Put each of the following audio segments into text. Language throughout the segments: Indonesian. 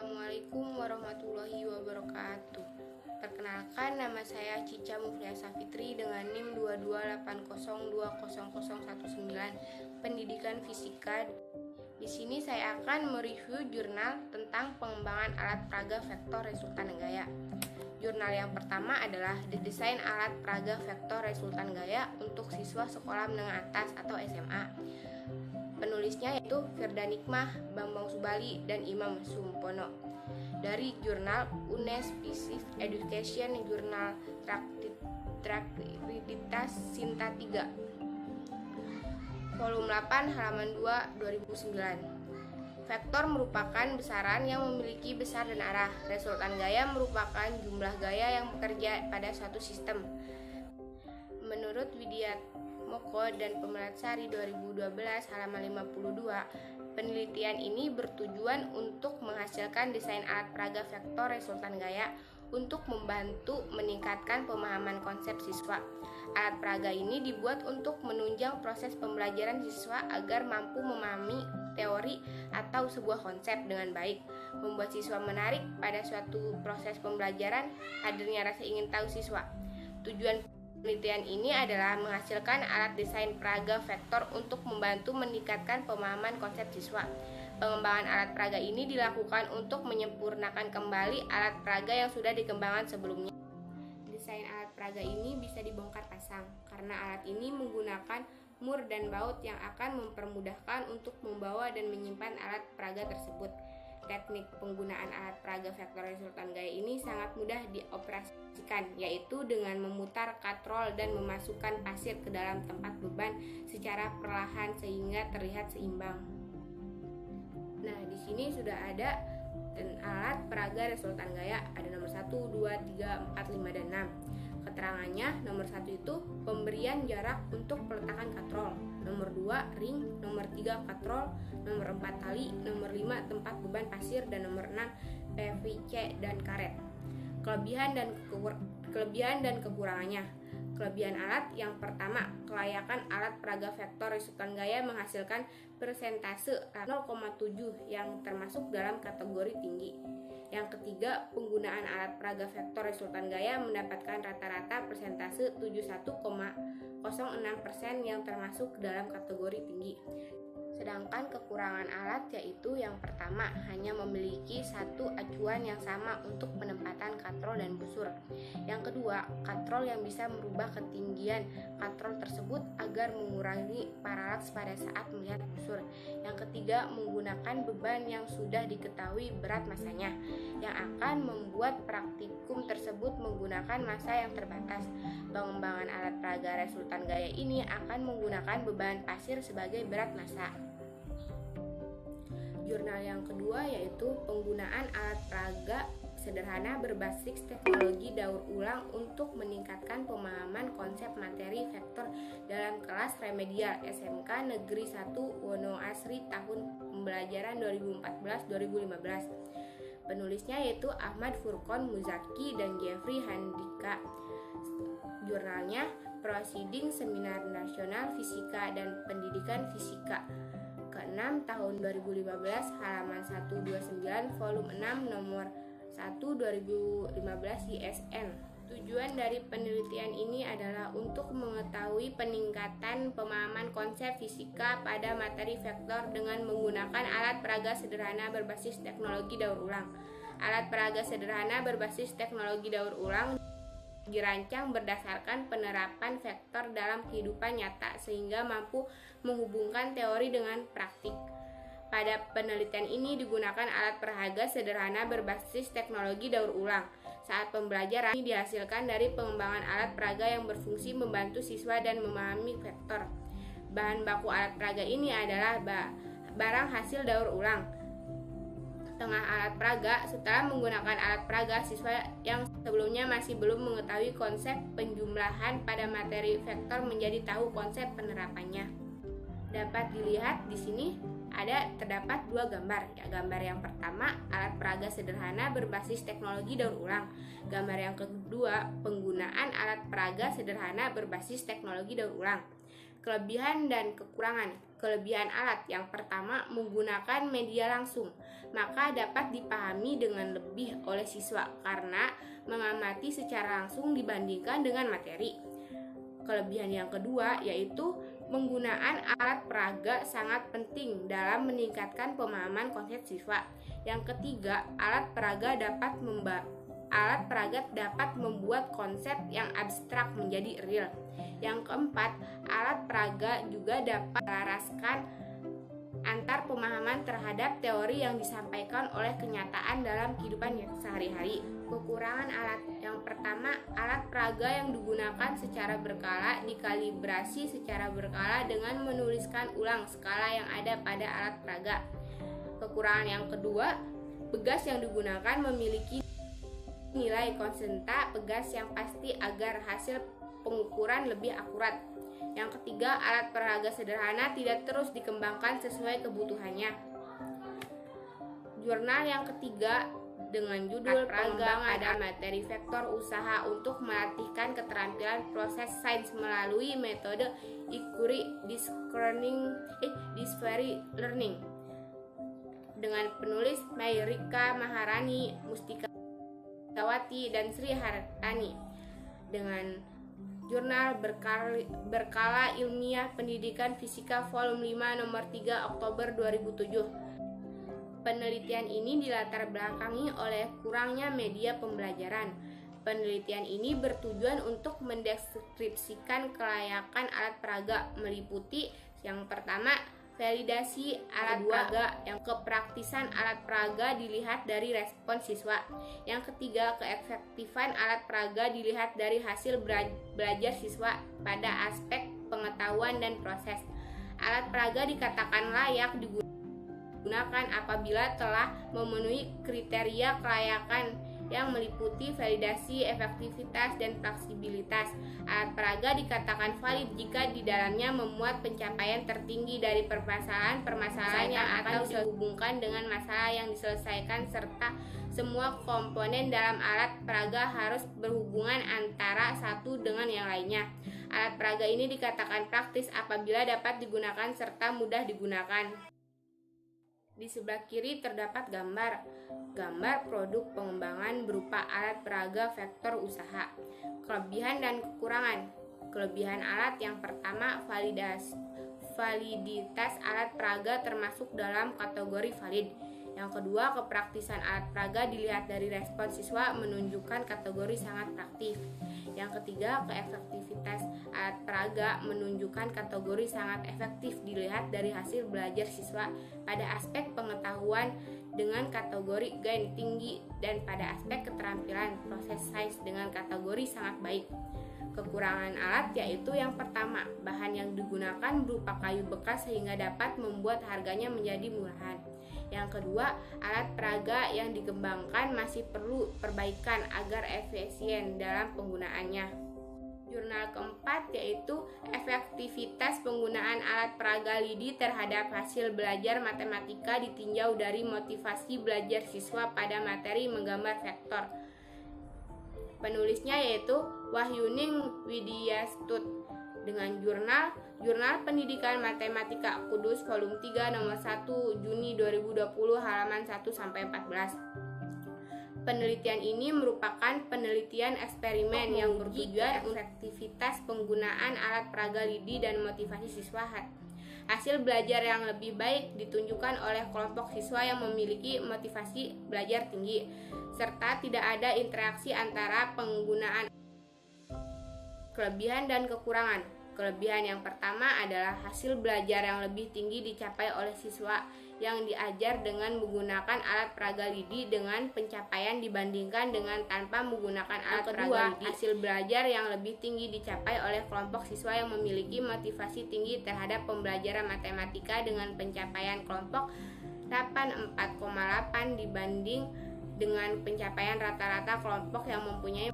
Assalamualaikum warahmatullahi wabarakatuh. Perkenalkan, nama saya Cica Mufliasa Fitri dengan NIM 2280200019, Pendidikan Fisika. Di sini saya akan mereview jurnal tentang pengembangan alat peraga vektor resultan gaya. Jurnal yang pertama adalah Desain Alat Peraga Vektor Resultan Gaya untuk siswa sekolah menengah atas atau SMA. Penulisnya yaitu Firda Nikmah, Bambang Subali, dan Imam Sumpono. Dari jurnal UNES Physics Education, jurnal Traktivitas Sinta 3, volume 8, halaman 2, 2009. Vektor merupakan besaran yang memiliki besar dan arah. Resultan gaya merupakan jumlah gaya yang bekerja pada suatu sistem. Menurut Widiatmoko dan Pemelatsari 2012 halaman 52, penelitian ini bertujuan untuk menghasilkan desain alat peraga vektor resultan gaya untuk membantu meningkatkan pemahaman konsep siswa. Alat peraga ini dibuat untuk menunjang proses pembelajaran siswa agar mampu memahami teori atau sebuah konsep dengan baik, membuat siswa menarik pada suatu proses pembelajaran, hadirnya rasa ingin tahu siswa. Tujuan penelitian ini adalah menghasilkan alat desain peraga vektor untuk membantu meningkatkan pemahaman konsep siswa. Pengembangan alat peraga ini dilakukan untuk menyempurnakan kembali alat peraga yang sudah dikembangkan sebelumnya. Desain alat peraga ini bisa dibongkar pasang karena alat ini menggunakan mur dan baut yang akan mempermudahkan untuk membawa dan menyimpan alat peraga tersebut. Teknik penggunaan alat peraga vektor resultan gaya ini sangat mudah dioperasikan, yaitu dengan memutar katrol dan memasukkan pasir ke dalam tempat beban secara perlahan sehingga terlihat seimbang. Nah, di sini sudah ada alat peraga resultan gaya, ada nomor 1, 2, 3, 4, 5, dan 6. Keterangannya, nomor 1 itu pemberian jarak untuk peletakan katrol, nomor 2 ring, nomor 3 katrol, nomor 4 tali, nomor 5 tempat beban pasir, dan nomor 6 PVC dan karet. Kelebihan dan kekurangannya. Kelebihan alat yang pertama, kelayakan alat peraga vektor resultan gaya menghasilkan persentase 0,7 yang termasuk dalam kategori tinggi. Yang ketiga, penggunaan alat peraga vektor resultan gaya mendapatkan rata-rata persentase 71,06% yang termasuk dalam kategori tinggi. Sedangkan kekurangan alat yaitu yang pertama, hanya memiliki satu acuan yang sama untuk penempatan katrol dan busur. Yang kedua, katrol yang bisa merubah ketinggian katrol tersebut agar mengurangi paralaks pada saat melihat busur. Yang ketiga, menggunakan beban yang sudah diketahui berat masanya, yang akan membuat praktikum tersebut menggunakan massa yang terbatas. Pengembangan alat peraga resultan gaya ini akan menggunakan beban pasir sebagai berat massa. Jurnal yang kedua yaitu penggunaan alat peraga sederhana berbasis teknologi daur ulang untuk meningkatkan pemahaman konsep materi vektor dalam kelas remedial SMK Negeri 1 Wonoasri tahun pembelajaran 2014-2015. Penulisnya yaitu Ahmad Furqon Muzaki dan Jeffrey Handika. Jurnalnya Proceeding Seminar Nasional Fisika dan Pendidikan Fisika ke-6 tahun 2015 halaman 129 volume 6 nomor 1 2015 ISN. Tujuan dari penelitian ini adalah untuk mengetahui peningkatan pemahaman konsep fisika pada materi vektor dengan menggunakan alat peraga sederhana berbasis teknologi daur ulang. Alat peraga sederhana berbasis teknologi daur ulang dirancang berdasarkan penerapan vektor dalam kehidupan nyata sehingga mampu menghubungkan teori dengan praktik. Pada penelitian ini digunakan alat peraga sederhana berbasis teknologi daur ulang. Saat pembelajaran ini dihasilkan dari pengembangan alat peraga yang berfungsi membantu siswa dan memahami vektor. Bahan baku alat peraga ini adalah barang hasil daur ulang. Tengah alat peraga, setelah menggunakan alat peraga, siswa yang sebelumnya masih belum mengetahui konsep penjumlahan pada materi vektor menjadi tahu konsep penerapannya. Dapat dilihat di sini terdapat dua gambar. Gambar yang pertama, alat peraga sederhana berbasis teknologi daur ulang. Gambar yang kedua, penggunaan alat peraga sederhana berbasis teknologi daur ulang. Kelebihan dan kekurangan. Kelebihan alat yang pertama, menggunakan media langsung, maka dapat dipahami dengan lebih oleh siswa karena mengamati secara langsung dibandingkan dengan materi. Kelebihan yang kedua yaitu penggunaan alat peraga sangat penting dalam meningkatkan pemahaman konsep siswa. Yang ketiga, alat peraga dapat membuat konsep yang abstrak menjadi real. Yang keempat, alat peraga juga dapat melaraskan antar pemahaman terhadap teori yang disampaikan oleh kenyataan dalam kehidupan sehari-hari. Kekurangan alat yang pertama, alat peraga yang digunakan secara berkala dikalibrasi secara berkala dengan menuliskan ulang skala yang ada pada alat peraga. Kekurangan yang kedua, pegas yang digunakan memiliki nilai konstanta pegas yang pasti agar hasil pengukuran lebih akurat. Yang ketiga, alat peraga sederhana tidak terus dikembangkan sesuai kebutuhannya. Jurnal yang ketiga dengan judul pengembangan ada materi vektor usaha untuk melatihkan keterampilan proses sains melalui metode inquiry discovery learning dengan penulis Mayrika Maharani, Mustika Tawati, dan Sri Hartani, dengan jurnal berkala ilmiah pendidikan fisika volume 5 nomor 3 Oktober 2007. Penelitian ini dilatar belakangi oleh kurangnya media pembelajaran. Penelitian ini bertujuan untuk mendeskripsikan kelayakan alat peraga, meliputi yang pertama, validasi alat peraga, yang kepraktisan alat peraga dilihat dari respon siswa. Yang ketiga, keefektifan alat peraga dilihat dari hasil belajar siswa pada aspek pengetahuan dan proses. Alat peraga dikatakan layak digunakan apabila telah memenuhi kriteria kelayakan yang meliputi validasi, efektivitas, dan fleksibilitas. Alat peraga dikatakan valid jika di dalamnya memuat pencapaian tertinggi dari permasalahan yang akan dihubungkan dengan masalah yang diselesaikan, serta semua komponen dalam alat peraga harus berhubungan antara satu dengan yang lainnya. Alat peraga ini dikatakan praktis apabila dapat digunakan serta mudah digunakan. Di sebelah kiri terdapat gambar produk pengembangan berupa alat peraga vektor usaha. Kelebihan dan kekurangan. Kelebihan alat yang pertama, validitas alat peraga termasuk dalam kategori valid. Yang kedua, kepraktisan alat peraga dilihat dari respon siswa menunjukkan kategori sangat praktis. Yang ketiga, keefektivitas alat peraga menunjukkan kategori sangat efektif dilihat dari hasil belajar siswa pada aspek pengetahuan dengan kategori gain tinggi dan pada aspek keterampilan proses sains dengan kategori sangat baik. Kekurangan alat yaitu yang pertama, bahan yang digunakan berupa kayu bekas sehingga dapat membuat harganya menjadi murahan. Yang kedua, alat peraga yang dikembangkan masih perlu perbaikan agar efisien dalam penggunaannya. Jurnal keempat yaitu efektivitas penggunaan alat peraga LIDI terhadap hasil belajar matematika ditinjau dari motivasi belajar siswa pada materi menggambar vektor. Penulisnya yaitu Wahyuning Widiastut, dengan jurnal Pendidikan Matematika Kudus volume 3 nomor 1 Juni 2020 halaman 1-14. Penelitian ini merupakan penelitian eksperimen yang bertujuan efektivitas penggunaan alat peraga LIDI dan motivasi siswa. Hasil belajar yang lebih baik ditunjukkan oleh kelompok siswa yang memiliki motivasi belajar tinggi, serta tidak ada interaksi antara penggunaan. Kelebihan dan kekurangan. Kelebihan yang pertama adalah hasil belajar yang lebih tinggi dicapai oleh siswa yang diajar dengan menggunakan alat peraga LIDI dengan pencapaian dibandingkan dengan tanpa menggunakan alat peraga LIDI. Hasil belajar yang lebih tinggi dicapai oleh kelompok siswa yang memiliki motivasi tinggi terhadap pembelajaran matematika dengan pencapaian kelompok 84,8 dibanding dengan pencapaian rata-rata kelompok yang mempunyai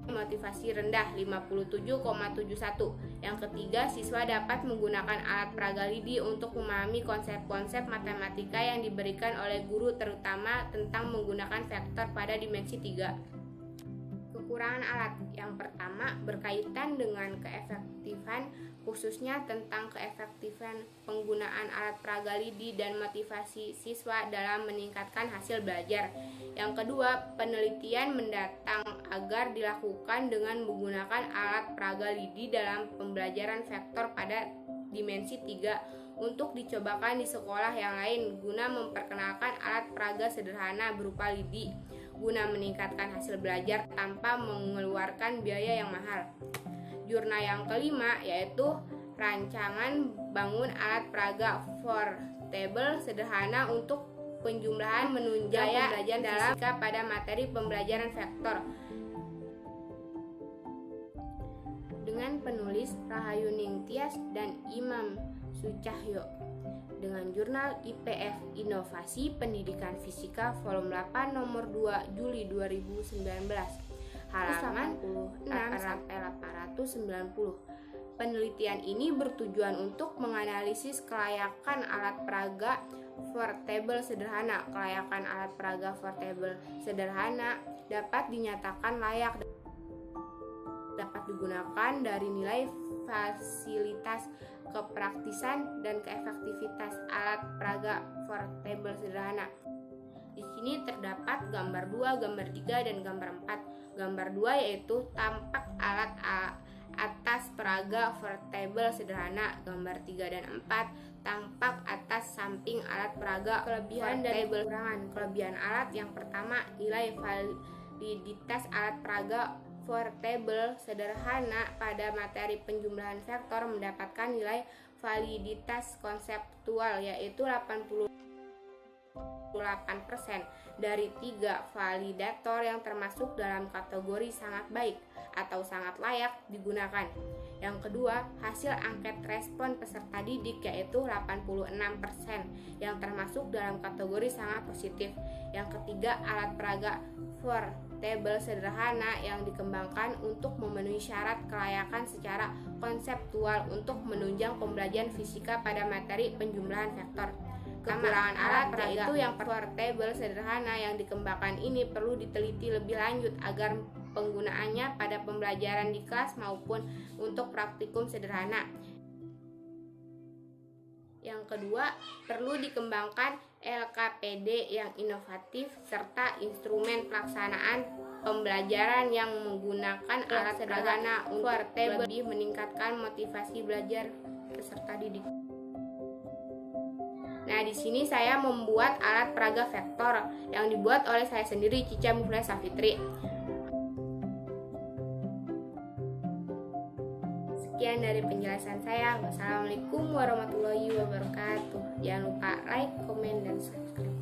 motivasi rendah 57,71. Yang ketiga, siswa dapat menggunakan alat peraga LIDI untuk memahami konsep-konsep matematika yang diberikan oleh guru, terutama tentang menggunakan vektor pada dimensi 3. Kekurangan alat yang pertama berkaitan dengan keefektifan khususnya tentang keefektifan penggunaan alat peraga lidi dan motivasi siswa dalam meningkatkan hasil belajar. Yang kedua, penelitian mendatang agar dilakukan dengan menggunakan alat peraga lidi dalam pembelajaran vektor pada dimensi 3 untuk dicobakan di sekolah yang lain guna memperkenalkan alat peraga sederhana berupa lidi guna meningkatkan hasil belajar tanpa mengeluarkan biaya yang mahal. Jurnal yang kelima yaitu rancangan bangun alat peraga portable sederhana untuk penjumlahan menunjang pembelajaran dalam fisika pada materi pembelajaran vektor, dengan penulis Rahayu Ningtyas dan Imam Sucahyo, dengan jurnal IPF Inovasi Pendidikan Fisika volume 8 nomor 2 Juli 2019 halaman 86-890. Penelitian ini bertujuan untuk menganalisis kelayakan alat peraga portable sederhana. Kelayakan alat peraga portable sederhana dapat dinyatakan layak dapat digunakan dari nilai fasilitas, kepraktisan, dan keefektivitas alat peraga portable sederhana. Di sini terdapat gambar 2, gambar 3, dan gambar 4. Gambar 2 yaitu tampak alat atas peraga portable sederhana. Gambar 3 dan 4 tampak atas samping alat peraga. Kelebihan dan kekurangan. Kelebihan alat yang pertama, nilai validitas alat peraga portable sederhana pada materi penjumlahan vektor mendapatkan nilai validitas konseptual yaitu 88% dari 3 validator yang termasuk dalam kategori sangat baik atau sangat layak digunakan. Yang kedua, hasil angket respon peserta didik yaitu 86% yang termasuk dalam kategori sangat positif. Yang ketiga, alat peraga portable sederhana yang dikembangkan untuk memenuhi syarat kelayakan secara konseptual untuk menunjang pembelajaran fisika pada materi penjumlahan vektor. Kekurangan alat peraga itu yang portable sederhana yang dikembangkan ini perlu diteliti lebih lanjut agar penggunaannya pada pembelajaran di kelas maupun untuk praktikum sederhana. Yang kedua, perlu dikembangkan LKPD yang inovatif serta instrumen pelaksanaan pembelajaran yang menggunakan alat sederhana untuk lebih meningkatkan motivasi belajar peserta didik. Nah, di sini saya membuat alat peraga vektor yang dibuat oleh saya sendiri, Cica Muflidah Safitri. Sekian dari penjelasan saya. Wassalamualaikum warahmatullahi wabarakatuh. Jangan lupa like, komen, dan subscribe.